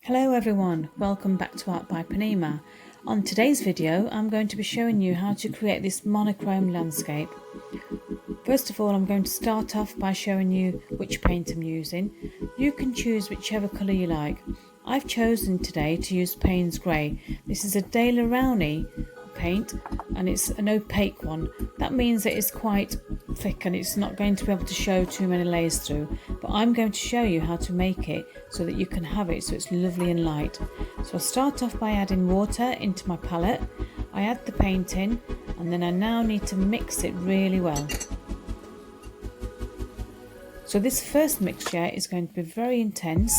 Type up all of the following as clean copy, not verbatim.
Hello everyone, welcome back to Art by Purnima. On today's video I'm going to be showing you how to create this monochrome landscape. First of all, I'm going to start off by showing you which paint I'm using. You can choose whichever colour you like. I've chosen today to use Paynes Gray. This is a Daler Rowner paint and it's an opaque one. That means that it's quite thick and it's not going to be able to show too many layers through, but I'm going to show you how to make it so that you can have it so it's lovely and light. So I'll start off by adding water into my palette. I add the paint in and then I now need to mix it really well. So this first mixture is going to be very intense.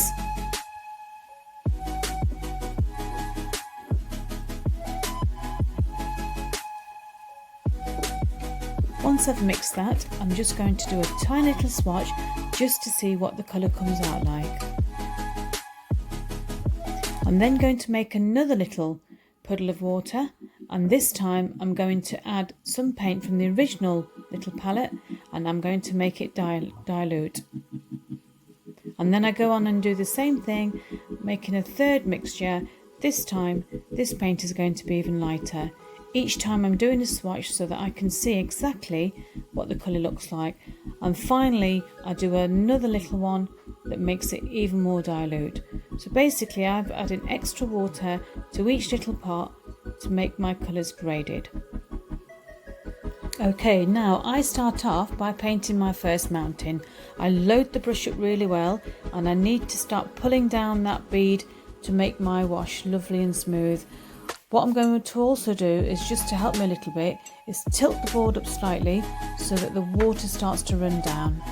Once I've mixed that, I'm just going to do a tiny little swatch just to see what the colour comes out like. I'm then going to make another little puddle of water, and this time I'm going to add some paint from the original little palette and I'm going to make it dilute. And then I go on and do the same thing, making a third mixture. This time this paint is going to be even lighter. Each time I'm doing a swatch so that I can see exactly what the colour looks like. And finally I do another little one that makes it even more dilute. So basically I've added extra water to each little pot to make my colours graded. Okay, now I start off by painting my first mountain. I load the brush up really well and I need to start pulling down that bead to make my wash lovely and smooth. What I'm going to also do is, just to help me a little bit, is tilt the board up slightly so that the water starts to run down.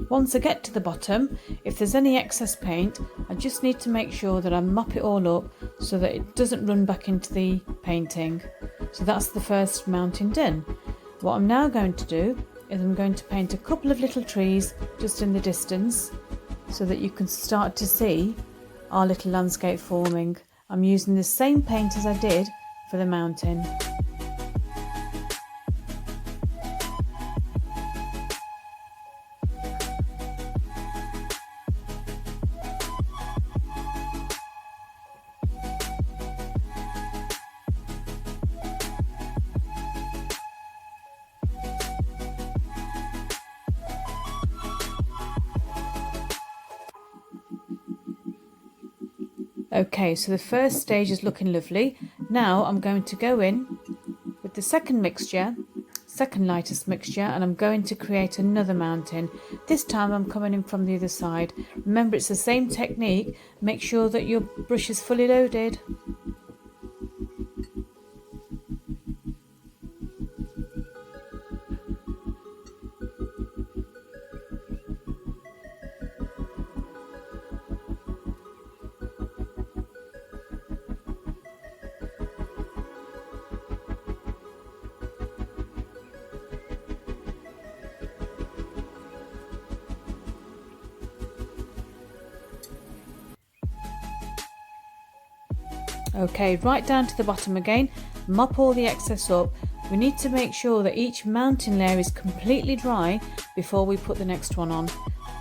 Once I get to the bottom, if there's any excess paint, I just need to make sure that I mop it all up so that it doesn't run back into the painting. So that's the first mountain done. What I'm now going to do is I'm going to paint a couple of little trees just in the distance so that you can start to see our little landscape forming. I'm using the same paint as I did for the mountain. Okay, so the first stage is looking lovely. Now I'm going to go in with the second lightest mixture, and I'm going to create another mountain. This time I'm coming in from the other side. Remember, it's the same technique. Make sure that your brush is fully loaded. Okay, right down to the bottom again, mop all the excess up. We need to make sure that each mountain layer is completely dry before we put the next one on.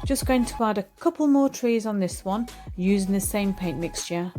Just going to add a couple more trees on this one using the same paint mixture.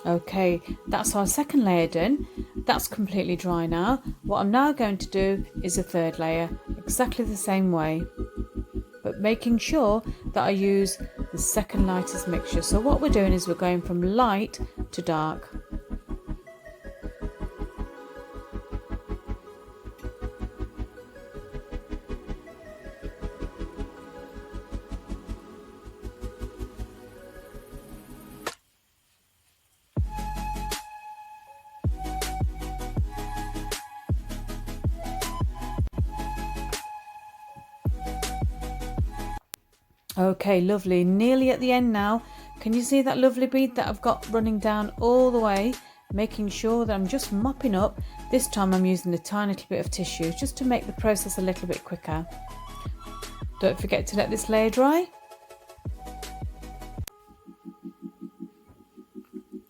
Okay, that's our second layer done. That's completely dry now. What I'm now going to do is a third layer, exactly the same way, but making sure that I use the second lightest mixture. So what we're doing is we're going from light to dark. Okay, lovely. Nearly at the end now. Can you see that lovely bead that I've got running down all the way? Making sure that I'm just mopping up. This time I'm using a tiny little bit of tissue just to make the process a little bit quicker. Don't forget to let this layer dry.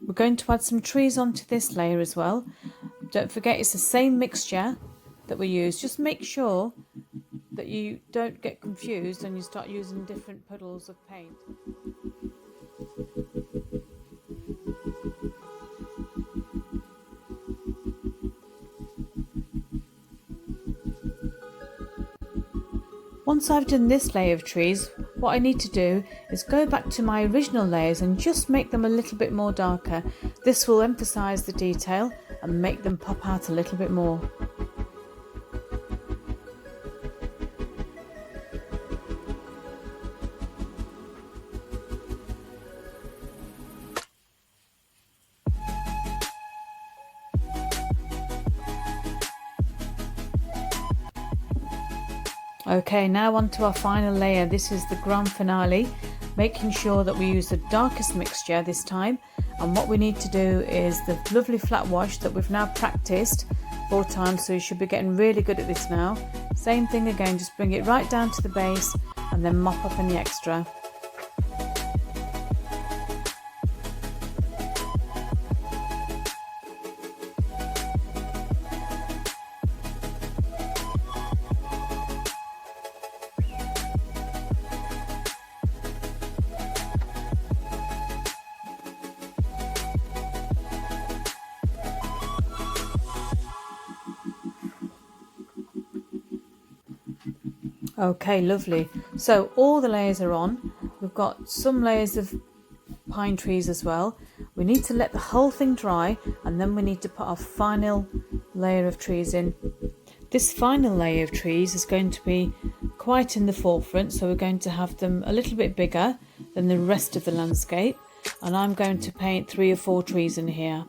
We're going to add some trees onto this layer as well. Don't forget it's the same mixture that we use. Just make sure that you don't get confused and you start using different puddles of paint. Once I've done this layer of trees, what I need to do is go back to my original layers and just make them a little bit more darker. This will emphasize the detail and make them pop out a little bit more. Okay, now on to our final layer. This is the grand finale, making sure that we use the darkest mixture this time. And what we need to do is the lovely flat wash that we've now practiced 4 times, so you should be getting really good at this now. Same thing again, just bring it right down to the base and then mop up any extra. Okay, lovely. So all the layers are on. We've got some layers of pine trees as well. We need to let the whole thing dry and then we need to put our final layer of trees in. This final layer of trees is going to be quite in the forefront, so we're going to have them a little bit bigger than the rest of the landscape, and I'm going to paint 3 or 4 trees in here.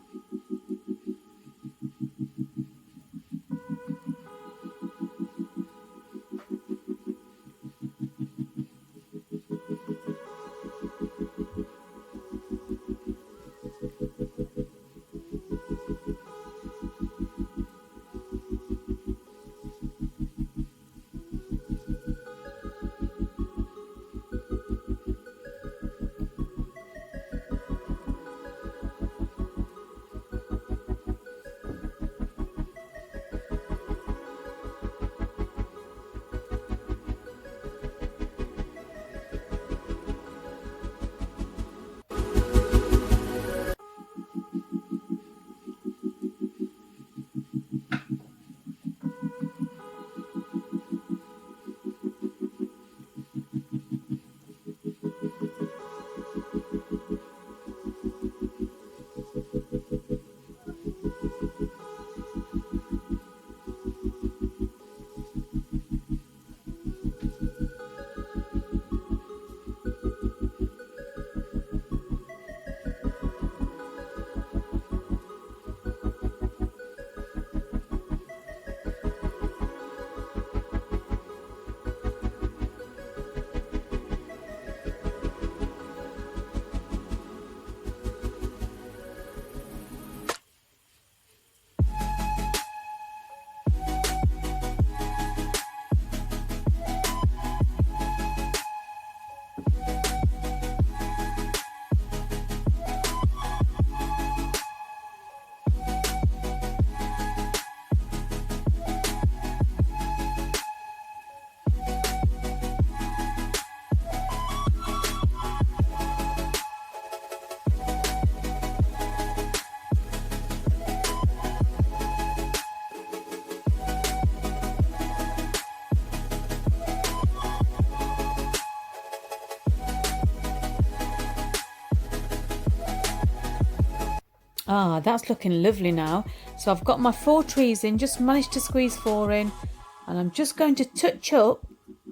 Ah, that's looking lovely now. So I've got my 4 trees in, just managed to squeeze 4 in, and I'm just going to touch up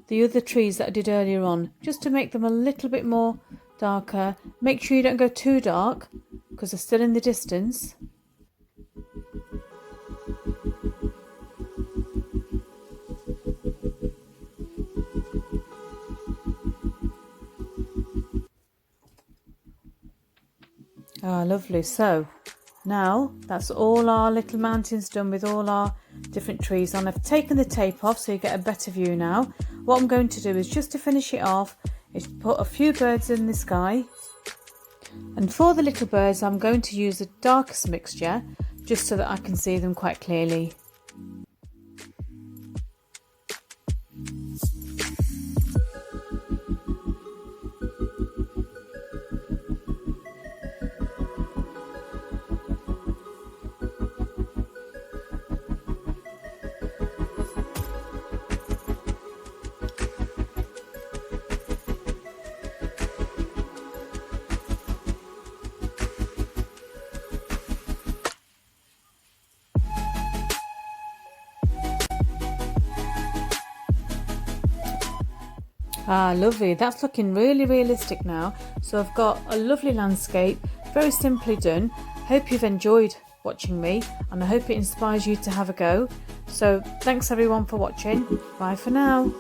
the other trees that I did earlier on, just to make them a little bit more darker. Make sure you don't go too dark because they're still in the distance. Ah, lovely. So now that's all our little mountains done with all our different trees on. I've taken the tape off so you get a better view now. What I'm going to do is, just to finish it off, is put a few birds in the sky. And for the little birds, I'm going to use the darkest mixture just so that I can see them quite clearly. Ah, lovely. That's looking really realistic now. So I've got a lovely landscape, very simply done. Hope you've enjoyed watching me, and I hope it inspires you to have a go. So thanks everyone for watching. Bye for now.